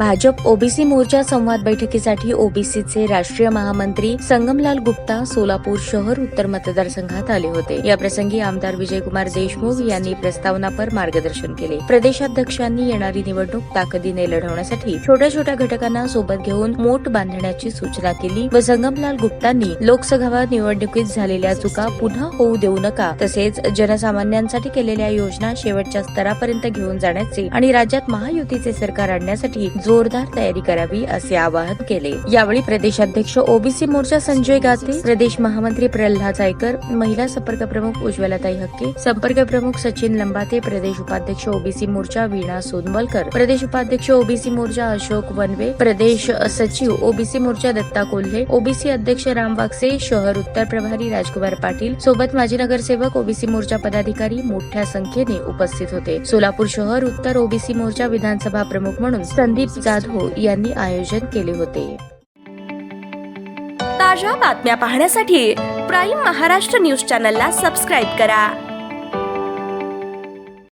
Bhajap OBC मोर्चा संवाद बैठकीसाठी ओबीसीचे राष्ट्रीय महामंत्री संगमलाल गुप्ता सोलापूर शहर उत्तर मतदारसंघात आले होते। या प्रसंगी आमदार विजयकुमार देशमुख यांनी प्रस्तावनापर मार्गदर्शन केले। प्रदेशाध्यक्षांनी येणारी निवडणूक ताकदीने लढवण्यासाठी छोट्या छोट्या घटकांना सोबत घेऊन मोट बांधण्याची सूचना केली व संगमलाल गुप्तांनी लोकसभा निवडणुकीत झालेल्या चुका पुन्हा होऊ देऊ नका, तसेच जनसामान्यांसाठी केलेल्या योजना शेवटच्या स्तरापर्यंत घेऊन जाण्याचे आणि राज्यात महायुतीचे सरकार आणण्यासाठी जोरदार तयारी करावी असे आवाहन केले। यावेळी प्रदेशाध्यक्ष ओबीसी मोर्चा संजय गाते, प्रदेश महामंत्री प्रल्हाद जायकर, महिला संपर्क प्रमुख उज्ज्वलाताई हक्के, संपर्क प्रमुख सचिन लंबाते, प्रदेश उपाध्यक्ष ओबीसी मोर्चा वीणा सोनवलकर, प्रदेश उपाध्यक्ष ओबीसी मोर्चा अशोक वनवे, प्रदेश सचिव ओबीसी मोर्चा दत्ता कोल्हे, ओबीसी अध्यक्ष राम वागसे, शहर उत्तर प्रभारी राजकुमार पाटील सोबत माजी नगरसेवक ओबीसी मोर्चा पदाधिकारी मोठ्या संख्येने उपस्थित होते। सोलापूर शहर उत्तर ओबीसी मोर्चा विधानसभा प्रमुख म्हणून संदीप जाधव यांनी आयोजन केले होते। ताज्या बातम्या पाहण्यासाठी प्राईम महाराष्ट्र न्यूज चॅनलला सबस्क्राईब करा।